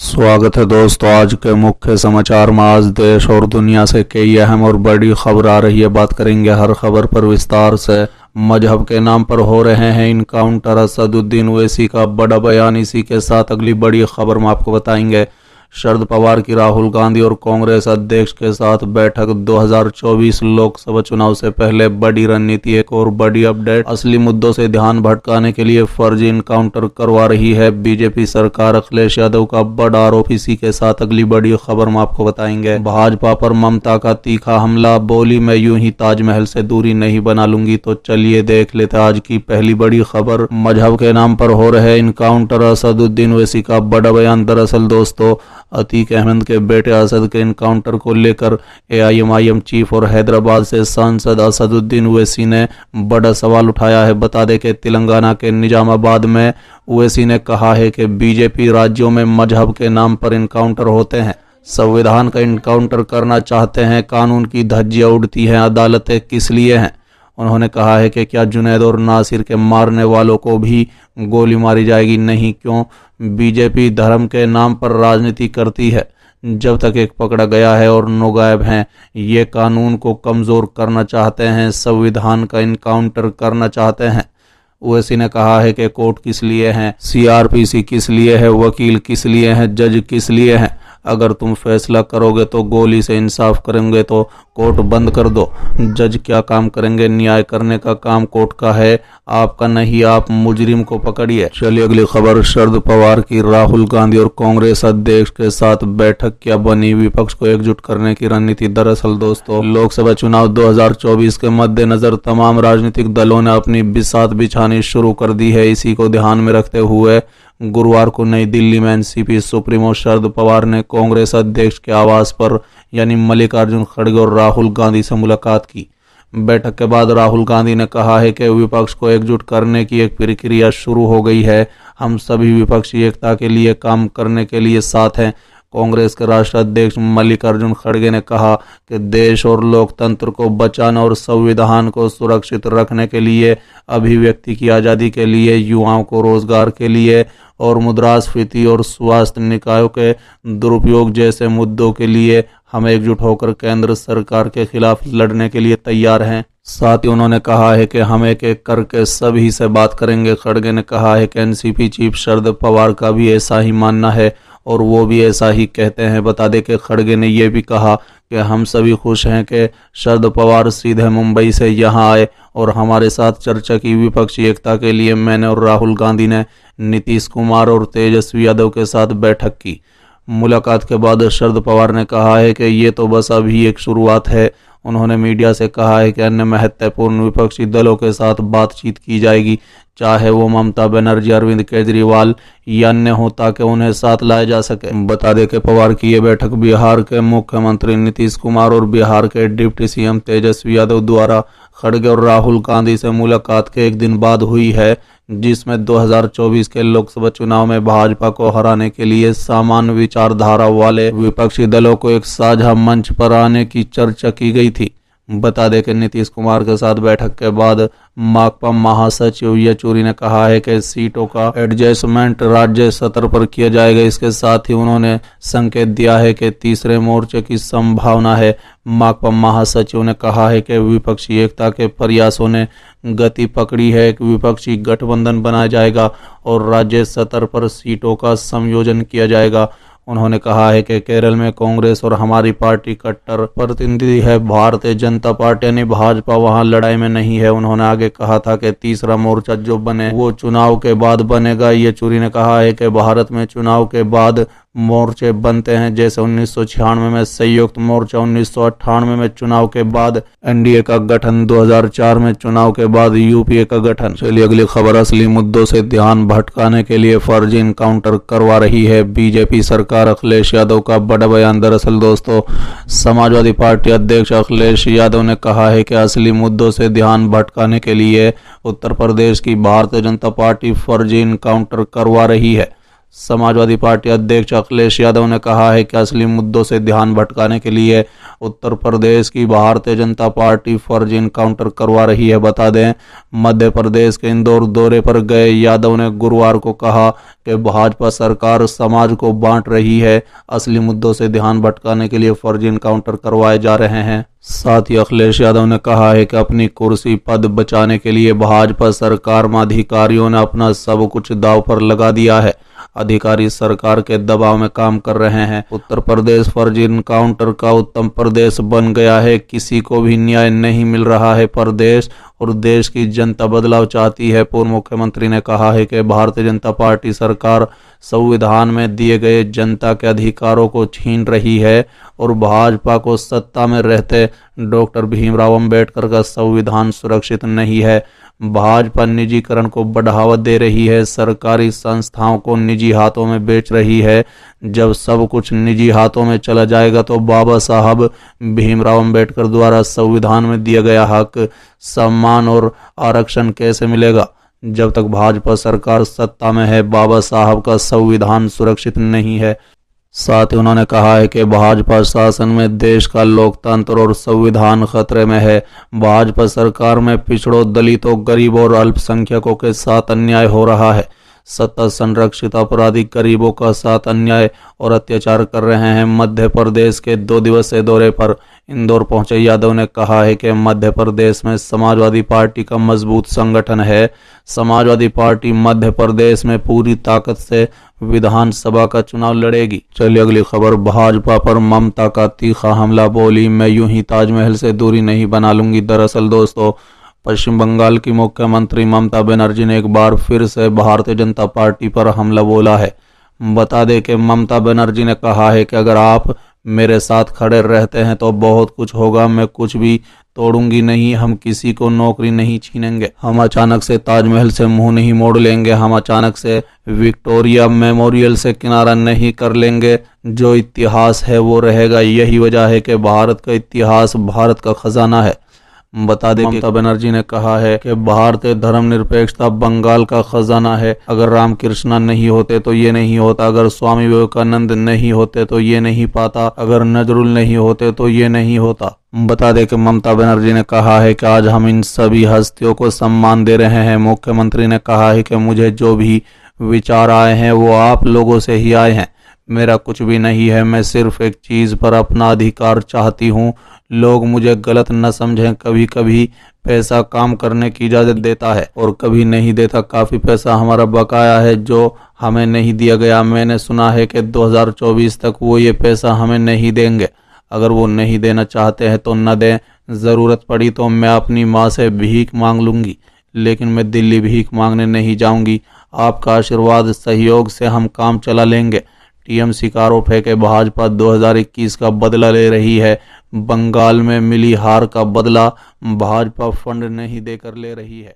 स्वागत है दोस्तों। आज के मुख्य समाचार में आज देश और दुनिया से कई अहम और बड़ी खबर आ रही है। बात करेंगे हर खबर पर विस्तार से। मजहब के नाम पर हो रहे हैं इनकाउंटर, असदुद्दीन ओवैसी का बड़ा बयान। इसी के साथ अगली बड़ी खबर में आपको बताएंगे शरद पवार की राहुल गांधी और कांग्रेस अध्यक्ष के साथ बैठक। 2024 लोकसभा चुनाव से पहले बड़ी रणनीति। एक और बड़ी अपडेट, असली मुद्दों से ध्यान भटकाने के लिए फर्जी इनकाउंटर करवा रही है बीजेपी सरकार। अखिलेश यादव का बड़ा आरोप। इसी के साथ अगली बड़ी खबर में आपको बताएंगे भाजपा पर ममता का तीखा हमला। बोली मैं यूं ही ताजमहल से दूरी नहीं बना लूंगी। तो चलिए देख लेते आज की पहली बड़ी खबर। मजहब के नाम पर हो रहे इनकाउंटर, असदुद्दीन ओवैसी का बड़ा बयान। दरअसल दोस्तों, अतीक अहमद के बेटे असद के इनकाउंटर को लेकर एआईएमआईएम चीफ और हैदराबाद से सांसद असदुद्दीन ओवैसी ने बड़ा सवाल उठाया है। बता दें कि तेलंगाना के निजामाबाद में ओवैसी ने कहा है कि बीजेपी राज्यों में मजहब के नाम पर इनकाउंटर होते हैं, संविधान का इनकाउंटर करना चाहते हैं, कानून की धज्जियां उड़ती हैं, अदालतें किस लिए हैं। उन्होंने कहा है कि क्या जुनैद और नासिर के मारने वालों को भी गोली मारी जाएगी? नहीं। क्यों? बीजेपी धर्म के नाम पर राजनीति करती है। जब तक एक पकड़ा गया है और 9 गायब हैं। ये कानून को कमजोर करना चाहते हैं, संविधान का इनकाउंटर करना चाहते हैं। ओवैसी ने कहा है कि कोर्ट किस लिए हैं, सीआरपीसी किस लिए है, वकील किस लिए हैं, जज किस लिए हैं। अगर तुम फैसला करोगे तो गोली से इंसाफ करेंगे तो कोर्ट बंद कर दो। जज क्या काम करेंगे? न्याय करने का काम कोर्ट का है, आपका नहीं। आप मुजरिम को पकड़िए। चलिए अगली खबर। शरद पवार की राहुल गांधी और कांग्रेस अध्यक्ष के साथ बैठक। क्या बनी विपक्ष को एकजुट करने की रणनीति? दरअसल दोस्तों, लोकसभा चुनाव 2024 के मद्देनजर तमाम राजनीतिक दलों ने अपनी बिसात बिछानी शुरू कर दी है। इसी को ध्यान में रखते हुए गुरुवार को नई दिल्ली में एनसीपी सुप्रीमो शरद पवार ने कांग्रेस अध्यक्ष के आवास पर यानी मल्लिकार्जुन खड़गे और राहुल गांधी से मुलाकात की। बैठक के बाद राहुल गांधी ने कहा है कि विपक्ष को एकजुट करने की एक प्रक्रिया शुरू हो गई है। हम सभी विपक्षी एकता के लिए काम करने के लिए साथ हैं। कांग्रेस के राष्ट्रीय अध्यक्ष मल्लिकार्जुन खड़गे ने कहा कि देश और लोकतंत्र को बचाना और संविधान को सुरक्षित रखने के लिए, अभिव्यक्ति की आज़ादी के लिए, युवाओं को रोजगार के लिए और मुद्रास्फीति और स्वास्थ्य निकायों के दुरुपयोग जैसे मुद्दों के लिए हम एकजुट होकर केंद्र सरकार के खिलाफ लड़ने के लिए तैयार हैं। साथ ही उन्होंने कहा है कि हम एक एक करके सभी से बात करेंगे। खड़गे ने कहा है कि एनसीपी चीफ शरद पवार का भी ऐसा ही मानना है और वो भी ऐसा ही कहते हैं। बता दें कि खड़गे ने यह भी कहा कि हम सभी खुश हैं कि शरद पवार सीधे मुंबई से यहाँ आए और हमारे साथ चर्चा की। विपक्षी एकता के लिए मैंने और राहुल गांधी ने नीतीश कुमार और तेजस्वी यादव के साथ बैठक की। मुलाकात के बाद शरद पवार ने कहा है कि ये तो बस अभी एक शुरुआत है। उन्होंने मीडिया से कहा है कि अन्य महत्वपूर्ण विपक्षी दलों के साथ बातचीत की जाएगी, चाहे वो ममता बनर्जी, अरविंद केजरीवाल या अन्य हो, ताकि उन्हें साथ लाया जा सके। बता दें कि पवार की ये बैठक बिहार के मुख्यमंत्री नीतीश कुमार और बिहार के डिप्टी सीएम तेजस्वी यादव द्वारा खड़गे और राहुल गांधी से मुलाकात के एक दिन बाद हुई है, जिसमें 2024 के लोकसभा चुनाव में भाजपा को हराने के लिए समान विचारधारा वाले विपक्षी दलों को एक साझा मंच पर आने की चर्चा की गई थी। बता दें कि नीतीश कुमार के साथ बैठक के बाद माकपा महासचिव येचुरी ने कहा है कि सीटों का एडजस्टमेंट राज्य स्तर पर किया जाएगा। इसके साथ ही उन्होंने संकेत दिया है कि तीसरे मोर्चे की संभावना है। माकपा महासचिव ने कहा है कि विपक्षी एकता के प्रयासों ने गति पकड़ी है। एक विपक्षी गठबंधन बनाया जाएगा और राज्य स्तर पर सीटों का संयोजन किया जाएगा। उन्होंने कहा है कि केरल में कांग्रेस और हमारी पार्टी कट्टर प्रतिनिधि है, भारतीय जनता पार्टी यानी भाजपा वहां लड़ाई में नहीं है। उन्होंने आगे कहा था कि तीसरा मोर्चा जो बने वो चुनाव के बाद बनेगा। येचुरी ने कहा है कि भारत में चुनाव के बाद मोर्चे बनते हैं, जैसे 1996 में संयुक्त मोर्चा, 1998 में चुनाव के बाद एनडीए का गठन, 2004 में चुनाव के बाद यूपीए का गठन। चलिए अगली खबर। असली मुद्दों से ध्यान भटकाने के लिए फर्जी इनकाउंटर करवा रही है बीजेपी सरकार। अखिलेश यादव का बड़ा बयान। दरअसल दोस्तों, समाजवादी पार्टी अध्यक्ष अखिलेश यादव ने कहा है कि असली मुद्दों से ध्यान भटकाने के लिए उत्तर प्रदेश की भारतीय जनता पार्टी फर्जी इनकाउंटर करवा रही है। समाजवादी पार्टी अध्यक्ष अखिलेश यादव ने कहा है कि असली मुद्दों से ध्यान भटकाने के लिए उत्तर प्रदेश की भारतीय जनता पार्टी फर्जी इनकाउंटर करवा रही है। बता दें, मध्य प्रदेश के इंदौर दौरे पर गए यादव ने गुरुवार को कहा कि भाजपा सरकार समाज को बांट रही है, असली मुद्दों से ध्यान भटकाने के लिए फर्जी इनकाउंटर करवाए जा रहे हैं। साथ ही अखिलेश यादव ने कहा है कि अपनी कुर्सी पद बचाने के लिए भाजपा सरकार में अधिकारियों ने अपना सब कुछ दांव पर लगा दिया है। अधिकारी सरकार के दबाव में काम कर रहे हैं। उत्तर प्रदेश फर्जी इनकाउंटर का उत्तम प्रदेश बन गया है। किसी को भी न्याय नहीं मिल रहा है। प्रदेश और देश की जनता बदलाव चाहती है। पूर्व मुख्यमंत्री ने कहा है कि भारतीय जनता पार्टी सरकार संविधान में दिए गए जनता के अधिकारों को छीन रही है और भाजपा को सत्ता में रहते डॉक्टर भीमराव अंबेडकर का संविधान सुरक्षित नहीं है। भाजपा निजीकरण को बढ़ावा दे रही है, सरकारी संस्थाओं को निजी हाथों में बेच रही है। जब सब कुछ निजी हाथों में चला जाएगा तो बाबा साहब भीमराव अंबेडकर द्वारा संविधान में दिया गया हक, सम्मान और आरक्षण कैसे मिलेगा? जब तक भाजपा सरकार सत्ता में है, बाबा साहब का संविधान सुरक्षित नहीं है। साथ ही उन्होंने कहा है कि भाजपा शासन में देश का लोकतंत्र और संविधान खतरे में है। भाजपा सरकार में पिछड़ों, दलितों, गरीबों और अल्पसंख्यकों के साथ अन्याय हो रहा है। सत्ता संरक्षित अपराधी गरीबों का साथ अन्याय और अत्याचार कर रहे हैं। मध्य प्रदेश के 2 दिवसीय दौरे पर इंदौर पहुंचे यादव ने कहा है कि मध्य प्रदेश में समाजवादी पार्टी का मजबूत संगठन है। समाजवादी पार्टी मध्य प्रदेश में पूरी ताकत से विधानसभा का चुनाव लड़ेगी। चलिए अगली खबर। भाजपा पर ममता का तीखा हमला, बोली मैं यूं ही ताजमहल से दूरी नहीं बना लूंगी। दरअसल दोस्तों, पश्चिम बंगाल की मुख्यमंत्री ममता बनर्जी ने एक बार फिर से भारतीय जनता पार्टी पर हमला बोला है। बता दें कि ममता बनर्जी ने कहा है कि अगर आप मेरे साथ खड़े रहते हैं तो बहुत कुछ होगा। मैं कुछ भी तोड़ूंगी नहीं, हम किसी को नौकरी नहीं छीनेंगे, हम अचानक से ताजमहल से मुंह नहीं मोड़ लेंगे, हम अचानक से विक्टोरिया मेमोरियल से किनारा नहीं कर लेंगे। जो इतिहास है वो रहेगा। यही वजह है कि भारत का इतिहास भारत का खजाना है। बता दें, ममता बनर्जी ने कहा है कि भारतीय धर्मनिरपेक्षता बंगाल का खजाना है। अगर रामकृष्ण नहीं होते तो ये नहीं होता, अगर स्वामी विवेकानंद नहीं होते तो ये नहीं पाता, अगर नजरुल नहीं होते तो ये नहीं होता। बता दें कि ममता बनर्जी ने कहा है कि आज हम इन सभी हस्तियों को सम्मान दे रहे हैं। मुख्यमंत्री ने कहा है कि मुझे जो भी विचार आए हैं वो आप लोगों से ही आए हैं। मेरा कुछ भी नहीं है। मैं सिर्फ एक चीज पर अपना अधिकार चाहती हूँ। लोग मुझे गलत न समझें। कभी कभी पैसा काम करने की इजाजत देता है और कभी नहीं देता। काफी पैसा हमारा बकाया है जो हमें नहीं दिया गया। मैंने सुना है कि 2024 तक वो ये पैसा हमें नहीं देंगे। अगर वो नहीं देना चाहते हैं तो न दें। जरूरत पड़ी तो मैं अपनी माँ से भीख मांग लूंगी, लेकिन मैं दिल्ली भीख मांगने नहीं जाऊंगी। आपका आशीर्वाद, सहयोग से हम काम चला लेंगे। टीएमसी का आरोप है कि भाजपा 2021 का बदला ले रही है। बंगाल में मिली हार का बदला भाजपा फंड नहीं देकर ले रही है।